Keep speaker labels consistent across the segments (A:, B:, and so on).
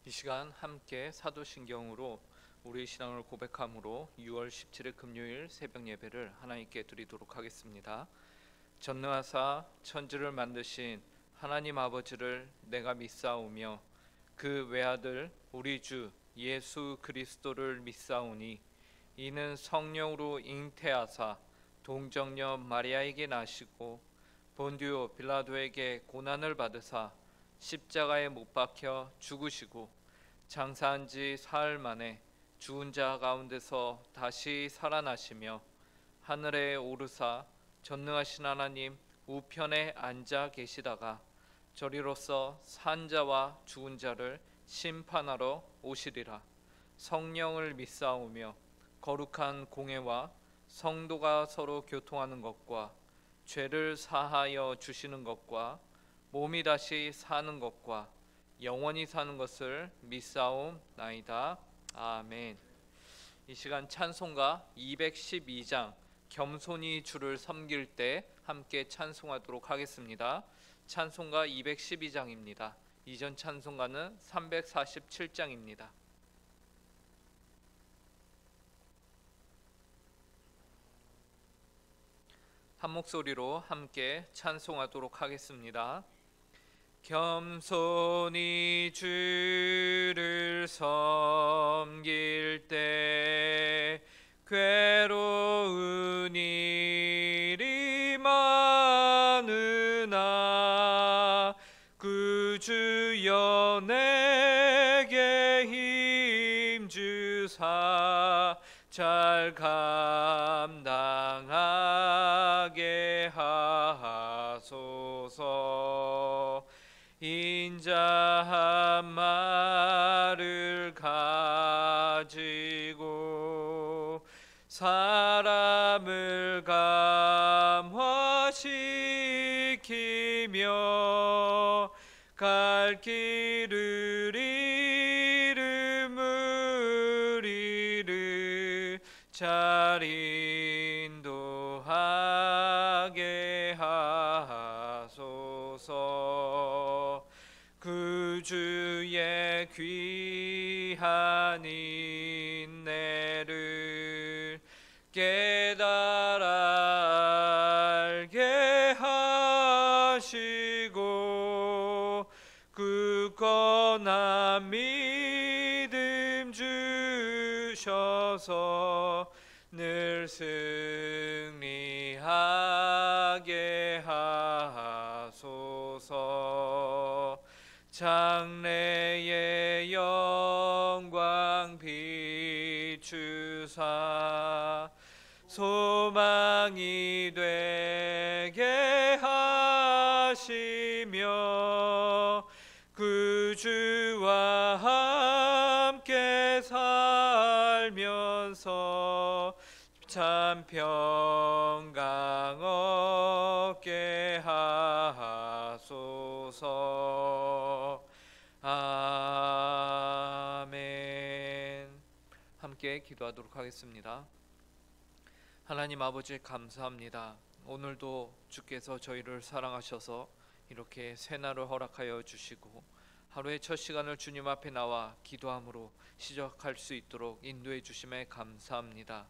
A: 이 시간 함께 사도신경으로 우리 신앙을 고백함으로 6월 17일 금요일 새벽 예배를 하나님께 드리도록 하겠습니다. 전능하사 천지를 만드신 하나님 아버지를 내가 믿사오며 그 외아들 우리 주 예수 그리스도를 믿사오니 이는 성령으로 잉태하사 동정녀 마리아에게 나시고 본디오 빌라도에게 고난을 받으사 십자가에 못 박혀 죽으시고 장사한 지 사흘 만에 죽은 자 가운데서 다시 살아나시며 하늘에 오르사 전능하신 하나님 우편에 앉아 계시다가 저리로서 산 자와 죽은 자를 심판하러 오시리라. 성령을 믿사오며 거룩한 공회와 성도가 서로 교통하는 것과 죄를 사하여 주시는 것과 몸이 다시 사는 것과 영원히 사는 것을 믿사옵나이다. 아멘. 이 시간 찬송가 212장 겸손히 주를 섬길 때 함께 찬송하도록 하겠습니다. 찬송가 212장입니다. 이전 찬송가는 347장입니다. 한 목소리로 함께 찬송하도록 하겠습니다. 겸손히 주를 섬길 때 괴로운 일이 많으나 그 주여 내게 힘 주사 잘 감당하게 하소서. 인자한 말을 가지고 사람을 감화시키며 갈 길을 잃음을 이르 잘 인도하게 하소서. 그 주의 귀한 인내를 깨달아 알게 하시고 굳건한 믿음 주셔서 늘 승리하게 하소서. 장래의 영광 비추사 소망이 되게 하시며 그 주와 함께 살면서 참 평강 얻게 하소서. 아멘. 함께 기도하도록 하겠습니다. 하나님 아버지 감사합니다. 오늘도 주께서 저희를 사랑하셔서 이렇게 새날을 허락하여 주시고 하루의 첫 시간을 주님 앞에 나와 기도함으로 시작할 수 있도록 인도해 주심에 감사합니다.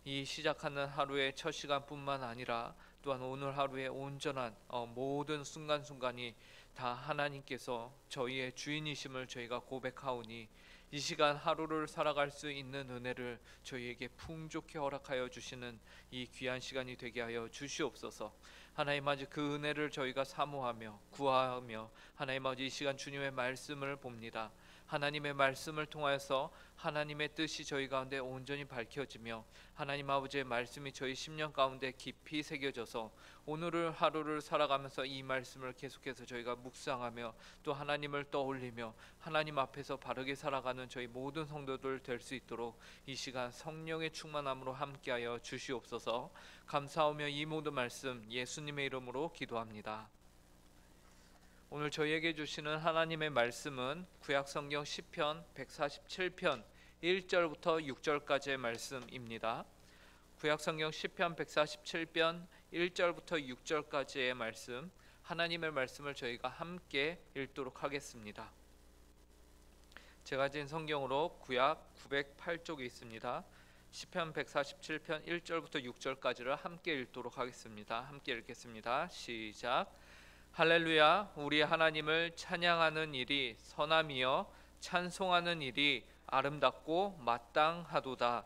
A: 이 시작하는 하루의 첫 시간뿐만 아니라 또한 오늘 하루의 온전한 모든 순간순간이 다 하나님께서 저희의 주인이심을 저희가 고백하오니 이 시간 하루를 살아갈 수 있는 은혜를 저희에게 풍족히 허락하여 주시는 이 귀한 시간이 되게 하여 주시옵소서. 하나님 아버지 그 은혜를 저희가 사모하며 구하며 하나님 아버지 이 시간 주님의 말씀을 봅니다. 하나님의 말씀을 통하여서 하나님의 뜻이 저희 가운데 온전히 밝혀지며 하나님 아버지의 말씀이 저희 심령 가운데 깊이 새겨져서 오늘을 하루를 살아가면서 이 말씀을 계속해서 저희가 묵상하며 또 하나님을 떠올리며 하나님 앞에서 바르게 살아가는 저희 모든 성도들 될 수 있도록 이 시간 성령의 충만함으로 함께하여 주시옵소서. 감사하며 이 모든 말씀 예수님의 이름으로 기도합니다. 오늘 저희에게 주시는 하나님의 말씀은 구약성경 시편 147편 1절부터 6절까지의 말씀입니다. 구약성경 시편 147편 1절부터 6절까지의 말씀, 하나님의 말씀을 저희가 함께 읽도록 하겠습니다. 제가 가진 성경으로 구약 908쪽에 있습니다. 시편 147편 1절부터 6절까지를 함께 읽도록 하겠습니다. 함께 읽겠습니다. 시작. 할렐루야. 우리 하나님을 찬양하는 일이 선함이여 찬송하는 일이 아름답고 마땅하도다.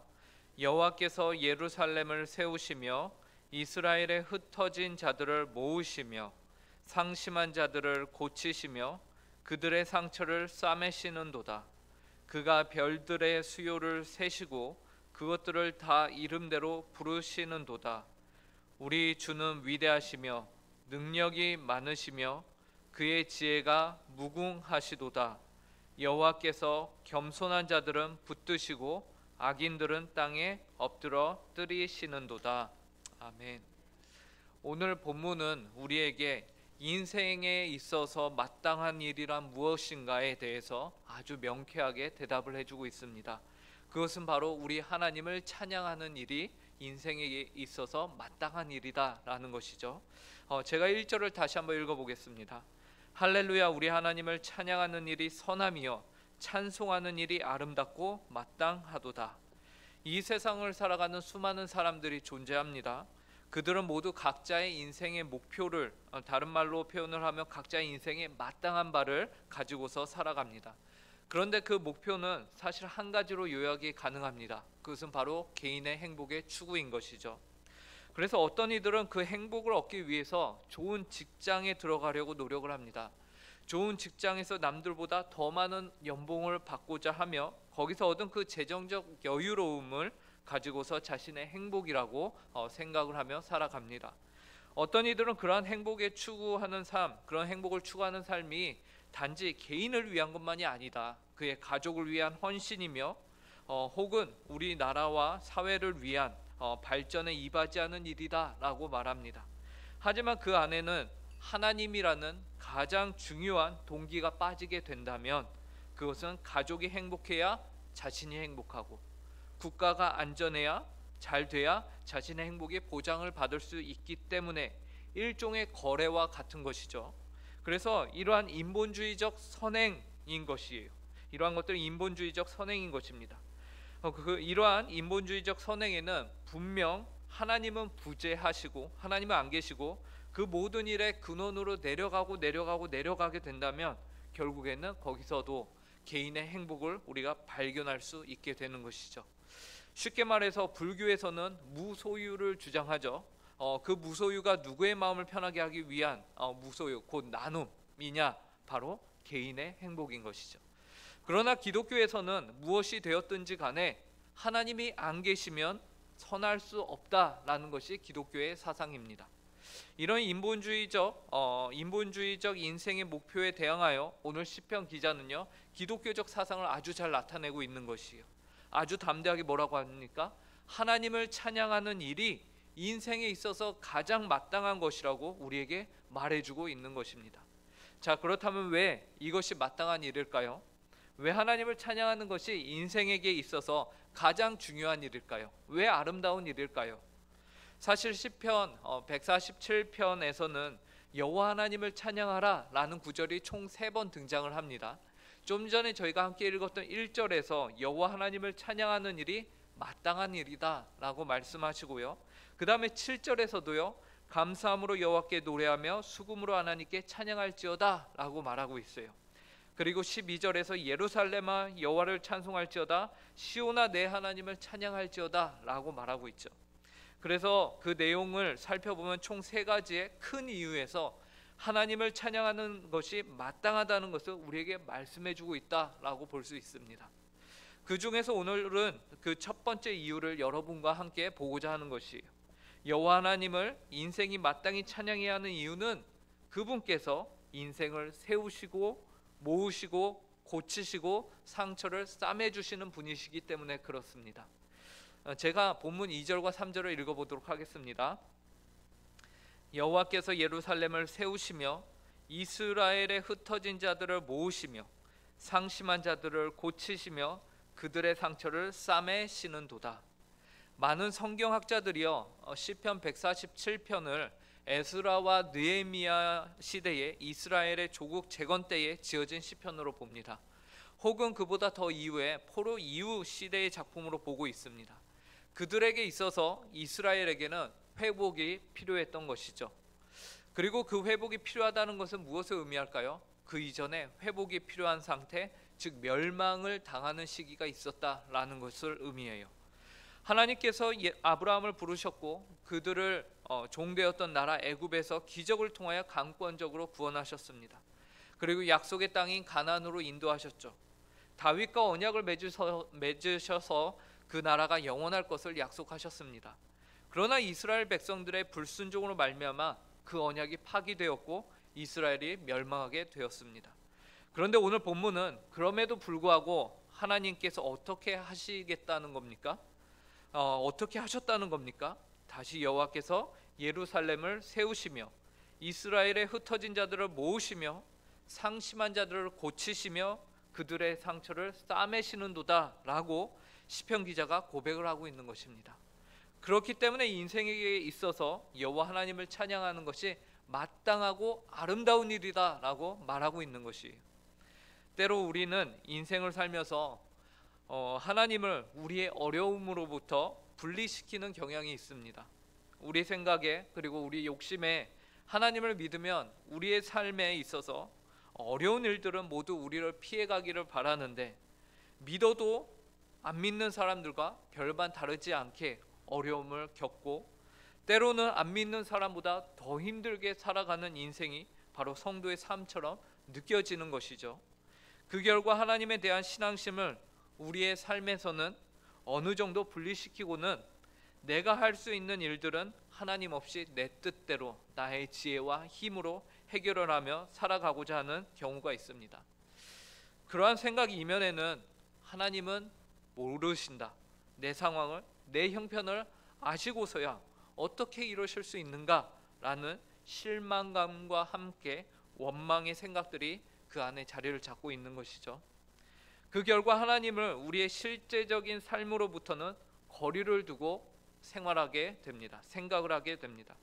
A: 여호와께서 예루살렘을 세우시며 이스라엘의 흩어진 자들을 모으시며 상심한 자들을 고치시며 그들의 상처를 싸매시는도다. 그가 별들의 수요를 세시고 그것들을 다 이름대로 부르시는도다. 우리 주는 위대하시며 능력이 많으시며 그의 지혜가 무궁하시도다. 여호와께서 겸손한 자들은 붙드시고 악인들은 땅에 엎드러 뜨리시는도다. 아멘. 오늘 본문은 우리에게 인생에 있어서 마땅한 일이란 무엇인가에 대해서 아주 명쾌하게 대답을 해주고 있습니다. 그것은 바로 우리 하나님을 찬양하는 일이 인생에 있어서 마땅한 일이다라는 것이죠. 제가 1절을 다시 한번 읽어보겠습니다. 할렐루야. 우리 하나님을 찬양하는 일이 선함이여 찬송하는 일이 아름답고 마땅하도다. 이 세상을 살아가는 수많은 사람들이 존재합니다. 그들은 모두 각자의 인생의 목표를, 다른 말로 표현을 하면 각자의 인생의 마땅한 바를 가지고서 살아갑니다. 그런데 그 목표는 사실 한 가지로 요약이 가능합니다. 그것은 바로 개인의 행복의 추구인 것이죠. 그래서 어떤 이들은 그 행복을 얻기 위해서 좋은 직장에 들어가려고 노력을 합니다. 좋은 직장에서 남들보다 더 많은 연봉을 받고자 하며 거기서 얻은 그 재정적 여유로움을 가지고서 자신의 행복이라고 생각을 하며 살아갑니다. 어떤 이들은 그러한 행복에 추구하는 삶, 그런 행복을 추구하는 삶이 단지 개인을 위한 것만이 아니다. 그의 가족을 위한 헌신이며 혹은 우리나라와 사회를 위한 발전에 이바지하는 일이다 라고 말합니다. 하지만 그 안에는 하나님이라는 가장 중요한 동기가 빠지게 된다면 그것은 가족이 행복해야 자신이 행복하고 국가가 안전해야 잘 돼야 자신의 행복의 보장을 받을 수 있기 때문에 일종의 거래와 같은 것이죠. 그래서 이러한 인본주의적 선행인 것이에요. 이러한 것들은 인본주의적 선행인 것입니다. 이러한 인본주의적 선행에는 분명 하나님은 부재하시고 하나님은 안 계시고 그 모든 일의 근원으로 내려가게 된다면 결국에는 거기서도 개인의 행복을 우리가 발견할 수 있게 되는 것이죠. 쉽게 말해서 불교에서는 무소유를 주장하죠. 그 무소유가 누구의 마음을 편하게 하기 위한 무소유, 곧 나눔이냐? 바로 개인의 행복인 것이죠. 그러나 기독교에서는 무엇이 되었든지 간에 하나님이 안 계시면 선할 수 없다라는 것이 기독교의 사상입니다. 이런 인본주의적 인생의 목표에 대항하여 오늘 시편 기자는요 기독교적 사상을 아주 잘 나타내고 있는 것이에요. 아주 담대하게 뭐라고 합니까? 하나님을 찬양하는 일이 인생에 있어서 가장 마땅한 것이라고 우리에게 말해주고 있는 것입니다. 자, 그렇다면 왜 이것이 마땅한 일일까요? 왜 하나님을 찬양하는 것이 인생에게 있어서 가장 중요한 일일까요? 왜 아름다운 일일까요? 사실 시편 147편에서는 여호와 하나님을 찬양하라 라는 구절이 총 3번 등장을 합니다. 좀 전에 저희가 함께 읽었던 1절에서 여호와 하나님을 찬양하는 일이 마땅한 일이다 라고 말씀하시고요. 그 다음에 7절에서도요 감사함으로 여호와께 노래하며 수금으로 하나님께 찬양할지어다 라고 말하고 있어요. 그리고 12절에서 예루살렘아 여호와를 찬송할지어다 시온아 내 하나님을 찬양할지어다 라고 말하고 있죠. 그래서 그 내용을 살펴보면 총 3가지의 큰 이유에서 하나님을 찬양하는 것이 마땅하다는 것을 우리에게 말씀해주고 있다라고 볼 수 있습니다. 그 중에서 오늘은 그 첫 번째 이유를 여러분과 함께 보고자 하는 것이에요. 여호와 하나님을 인생이 마땅히 찬양해야 하는 이유는 그분께서 인생을 세우시고 모으시고 고치시고 상처를 싸매주시는 분이시기 때문에 그렇습니다. 제가 본문 2절과 3절을 읽어보도록 하겠습니다. 여호와께서 예루살렘을 세우시며 이스라엘의 흩어진 자들을 모으시며 상심한 자들을 고치시며 그들의 상처를 싸매시는도다. 많은 성경학자들이요 시편 147편을 에스라와 느헤미야 시대의 이스라엘의 조국 재건 때에 지어진 시편으로 봅니다. 혹은 그보다 더 이후에 포로 이후 시대의 작품으로 보고 있습니다. 그들에게 있어서 이스라엘에게는 회복이 필요했던 것이죠. 그리고 그 회복이 필요하다는 것은 무엇을 의미할까요? 그 이전에 회복이 필요한 상태, 즉 멸망을 당하는 시기가 있었다라는 것을 의미해요. 하나님께서 아브라함을 부르셨고 그들을 종되었던 나라 애굽에서 기적을 통하여 강권적으로 구원하셨습니다. 그리고 약속의 땅인 가나안으로 인도하셨죠. 다윗과 언약을 맺으셔서 그 나라가 영원할 것을 약속하셨습니다. 그러나 이스라엘 백성들의 불순종으로 말미암아 그 언약이 파기되었고 이스라엘이 멸망하게 되었습니다. 그런데 오늘 본문은 그럼에도 불구하고 하나님께서 어떻게 하시겠다는 겁니까? 어떻게 하셨다는 겁니까? 다시 여호와께서 예루살렘을 세우시며 이스라엘의 흩어진 자들을 모으시며 상심한 자들을 고치시며 그들의 상처를 싸매시는도다 라고 시편 기자가 고백을 하고 있는 것입니다. 그렇기 때문에 인생에 있어서 여호와 하나님을 찬양하는 것이 마땅하고 아름다운 일이다 라고 말하고 있는 것이에요. 때로 우리는 인생을 살면서 하나님을 우리의 어려움으로부터 분리시키는 경향이 있습니다. 우리 생각에 그리고 우리 욕심에 하나님을 믿으면 우리의 삶에 있어서 어려운 일들은 모두 우리를 피해가기를 바라는데 믿어도 안 믿는 사람들과 별반 다르지 않게 어려움을 겪고 때로는 안 믿는 사람보다 더 힘들게 살아가는 인생이 바로 성도의 삶처럼 느껴지는 것이죠. 그 결과 하나님에 대한 신앙심을 우리의 삶에서는 어느 정도 분리시키고는 내가 할 수 있는 일들은 하나님 없이 내 뜻대로 나의 지혜와 힘으로 해결을 하며 살아가고자 하는 경우가 있습니다. 그러한 생각 이면에는 하나님은 모르신다. 내 상황을, 내 형편을 아시고서야 어떻게 이러실 수 있는가라는 실망감과 함께 원망의 생각들이 그 안에 자리를 잡고 있는 것이죠. 그 결과 하나님을 우리의 실제적인 삶으로부터는 거리를 두고 생활하게 됩니다. 생각을 하게 됩니다.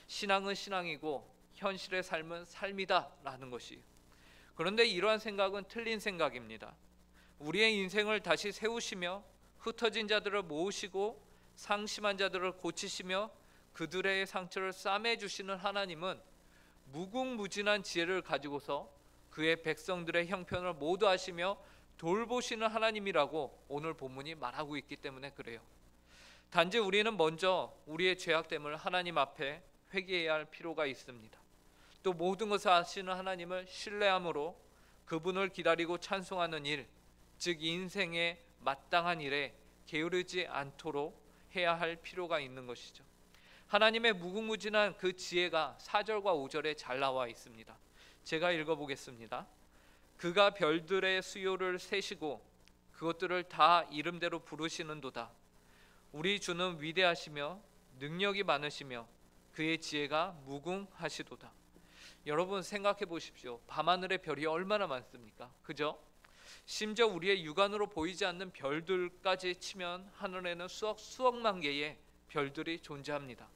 A: 신앙은 신앙이고 현실의 삶은 삶이다라는 것이. 그런데 이러한 생각은 틀린 생각입니다. 우리의 인생을 다시 세우시며 흩어진 자들을 모으시고 상심한 자들을 고치시며 그들의 상처를 싸매 주시는 하나님은 무궁무진한 지혜를 가지고서 그의 백성들의 형편을 모두 아시며 돌보시는 하나님이라고 오늘 본문이 말하고 있기 때문에 그래요. 단지 우리는 먼저 우리의 죄악됨을 하나님 앞에 회개해야 할 필요가 있습니다. 또 모든 것을 아시는 하나님을 신뢰함으로 그분을 기다리고 찬송하는 일, 즉 인생의 마땅한 일에 게으르지 않도록 해야 할 필요가 있는 것이죠. 하나님의 무궁무진한 그 지혜가 4절과 5절에 잘 나와 있습니다. 제가 읽어보겠습니다. 그가 별들의 수요를 세시고 그것들을 다 이름대로 부르시는도다. 우리 주는 위대하시며 능력이 많으시며 그의 지혜가 무궁하시도다. 여러분 생각해 보십시오. 밤하늘의 별이 얼마나 많습니까? 그죠? 심지어 우리의 육안으로 보이지 않는 별들까지 치면 하늘에는 수억만 개의 별들이 존재합니다.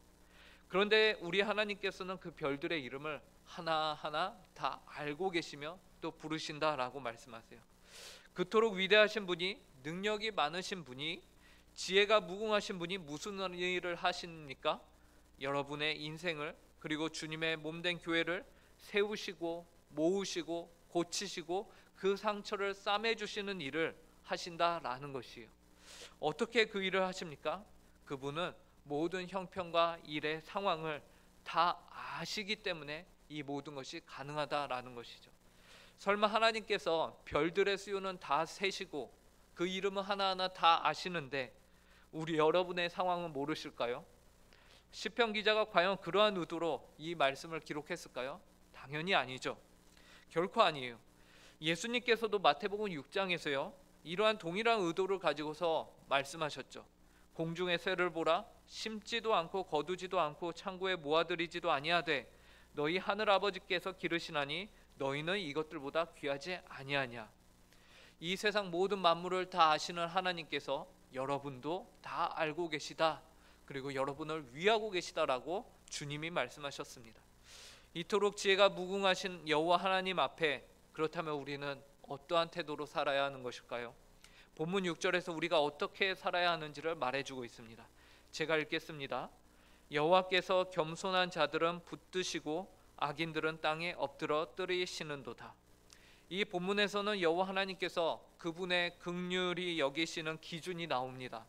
A: 그런데 우리 하나님께서는 그 별들의 이름을 하나하나 다 알고 계시며 또 부르신다라고 말씀하세요. 그토록 위대하신 분이, 능력이 많으신 분이, 지혜가 무궁하신 분이 무슨 일을 하십니까? 여러분의 인생을 그리고 주님의 몸된 교회를 세우시고 모으시고 고치시고 그 상처를 싸매주시는 일을 하신다라는 것이에요. 어떻게 그 일을 하십니까? 그분은 모든 형편과 일의 상황을 다 아시기 때문에 이 모든 것이 가능하다라는 것이죠. 설마 하나님께서 별들의 수요는 다 세시고 그 이름은 하나하나 다 아시는데 우리 여러분의 상황은 모르실까요? 시편 기자가 과연 그러한 의도로 이 말씀을 기록했을까요? 당연히 아니죠. 결코 아니에요. 예수님께서도 마태복음 6장에서요 이러한 동일한 의도를 가지고서 말씀하셨죠. 공중의 새를 보라, 심지도 않고 거두지도 않고 창고에 모아들이지도 아니하되 너희 하늘 아버지께서 기르시나니 너희는 이것들보다 귀하지 아니하냐. 이 세상 모든 만물을 다 아시는 하나님께서 여러분도 다 알고 계시다. 그리고 여러분을 위하고 계시다라고 주님이 말씀하셨습니다. 이토록 지혜가 무궁하신 여호와 하나님 앞에 그렇다면 우리는 어떠한 태도로 살아야 하는 것일까요? 본문 6절에서 우리가 어떻게 살아야 하는지를 말해주고 있습니다. 제가 읽겠습니다. 여호와께서 겸손한 자들은 붙드시고 악인들은 땅에 엎드러 뜨리시는도다. 이 본문에서는 여호와 하나님께서 그분의 긍휼히 여기시는 기준이 나옵니다.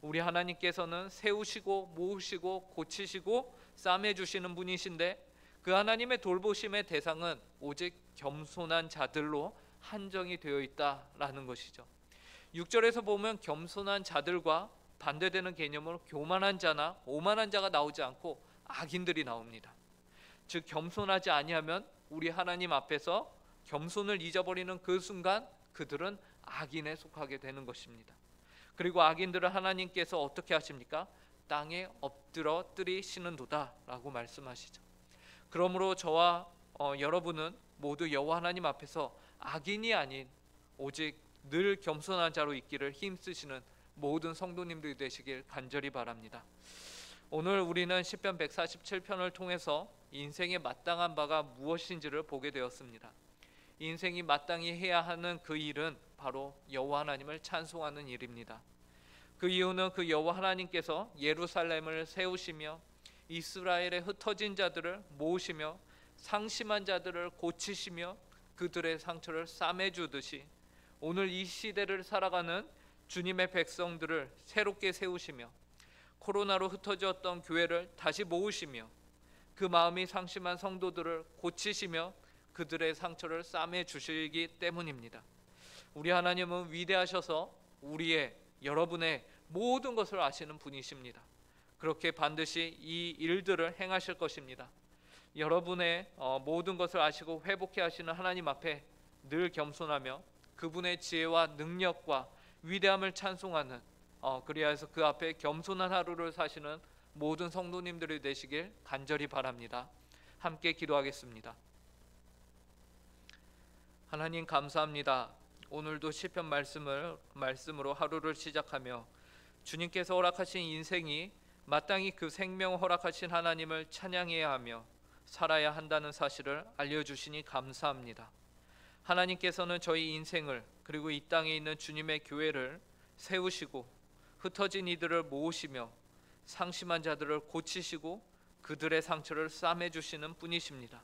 A: 우리 하나님께서는 세우시고 모으시고 고치시고 싸매주시는 분이신데 그 하나님의 돌보심의 대상은 오직 겸손한 자들로 한정이 되어 있다라는 것이죠. 6절에서 보면 겸손한 자들과 반대되는 개념으로 교만한 자나 오만한 자가 나오지 않고 악인들이 나옵니다. 즉 겸손하지 아니하면 우리 하나님 앞에서 겸손을 잊어버리는 그 순간 그들은 악인에 속하게 되는 것입니다. 그리고 악인들을 하나님께서 어떻게 하십니까? 땅에 엎드러 뜨리시는도다 라고 말씀하시죠. 그러므로 저와 여러분은 모두 여호와 하나님 앞에서 악인이 아닌 오직 늘 겸손한 자로 있기를 힘쓰시는 모든 성도님들이 되시길 간절히 바랍니다. 오늘 우리는 시편 147편을 통해서 인생의 마땅한 바가 무엇인지를 보게 되었습니다. 인생이 마땅히 해야 하는 그 일은 바로 여호와 하나님을 찬송하는 일입니다. 그 이유는 그 여호와 하나님께서 예루살렘을 세우시며 이스라엘의 흩어진 자들을 모으시며 상심한 자들을 고치시며 그들의 상처를 싸매주듯이 오늘 이 시대를 살아가는 주님의 백성들을 새롭게 세우시며 코로나로 흩어졌던 교회를 다시 모으시며 그 마음이 상심한 성도들을 고치시며 그들의 상처를 싸매주시기 때문입니다. 우리 하나님은 위대하셔서 우리의 여러분의 모든 것을 아시는 분이십니다. 그렇게 반드시 이 일들을 행하실 것입니다. 여러분의 모든 것을 아시고 회복해 하시는 하나님 앞에 늘 겸손하며 그분의 지혜와 능력과 위대함을 찬송하는 그리하여서 그 앞에 겸손한 하루를 사시는 모든 성도님들이 되시길 간절히 바랍니다. 함께 기도하겠습니다. 하나님 감사합니다. 오늘도 시편 말씀으로 하루를 시작하며 주님께서 허락하신 인생이 마땅히 그 생명 허락하신 하나님을 찬양해야 하며 살아야 한다는 사실을 알려주시니 감사합니다. 하나님께서는 저희 인생을 그리고 이 땅에 있는 주님의 교회를 세우시고 흩어진 이들을 모으시며 상심한 자들을 고치시고 그들의 상처를 싸매주시는 분이십니다.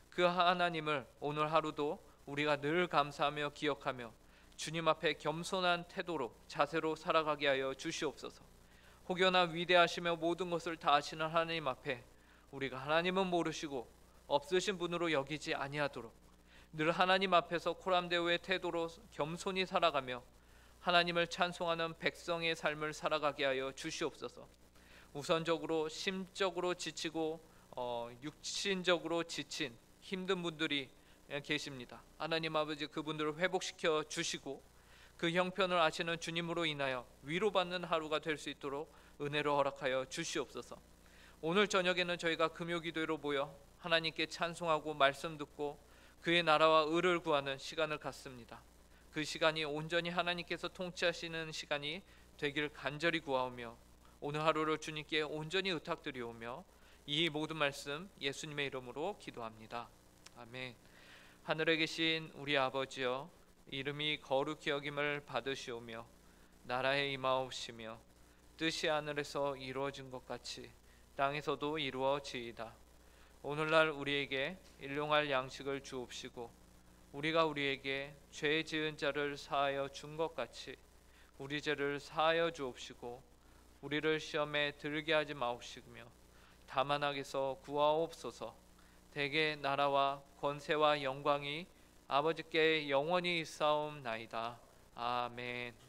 A: 그 하나님을 오늘 하루도 우리가 늘 감사하며 기억하며 주님 앞에 겸손한 태도로 자세로 살아가게 하여 주시옵소서. 혹여나 위대하시며 모든 것을 다 아시는 하나님 앞에 우리가 하나님은 모르시고 없으신 분으로 여기지 아니하도록 늘 하나님 앞에서 코람데오의 태도로 겸손히 살아가며 하나님을 찬송하는 백성의 삶을 살아가게 하여 주시옵소서. 우선적으로 심적으로 지치고 육신적으로 지친 힘든 분들이 계십니다. 하나님 아버지 그분들을 회복시켜 주시고 그 형편을 아시는 주님으로 인하여 위로받는 하루가 될 수 있도록 은혜로 허락하여 주시옵소서. 오늘 저녁에는 저희가 금요기도회로 모여 하나님께 찬송하고 말씀 듣고 그의 나라와 의를 구하는 시간을 갖습니다. 그 시간이 온전히 하나님께서 통치하시는 시간이 되길 간절히 구하오며 오늘 하루를 주님께 온전히 의탁드리오며 이 모든 말씀 예수님의 이름으로 기도합니다. 아멘. 하늘에 계신 우리 아버지여, 이름이 거룩히 여김을 받으시오며 나라에 임하옵시며 뜻이 하늘에서 이루어진 것 같이 땅에서도 이루어지이다. 오늘날 우리에게 일용할 양식을 주옵시고 우리가 우리에게 죄 지은 자를 사하여 준 것 같이 우리 죄를 사하여 주옵시고 우리를 시험에 들게 하지 마옵시며 다만 악에서 구하옵소서. 대개 나라와 권세와 영광이 아버지께 영원히 있사옵나이다. 아멘.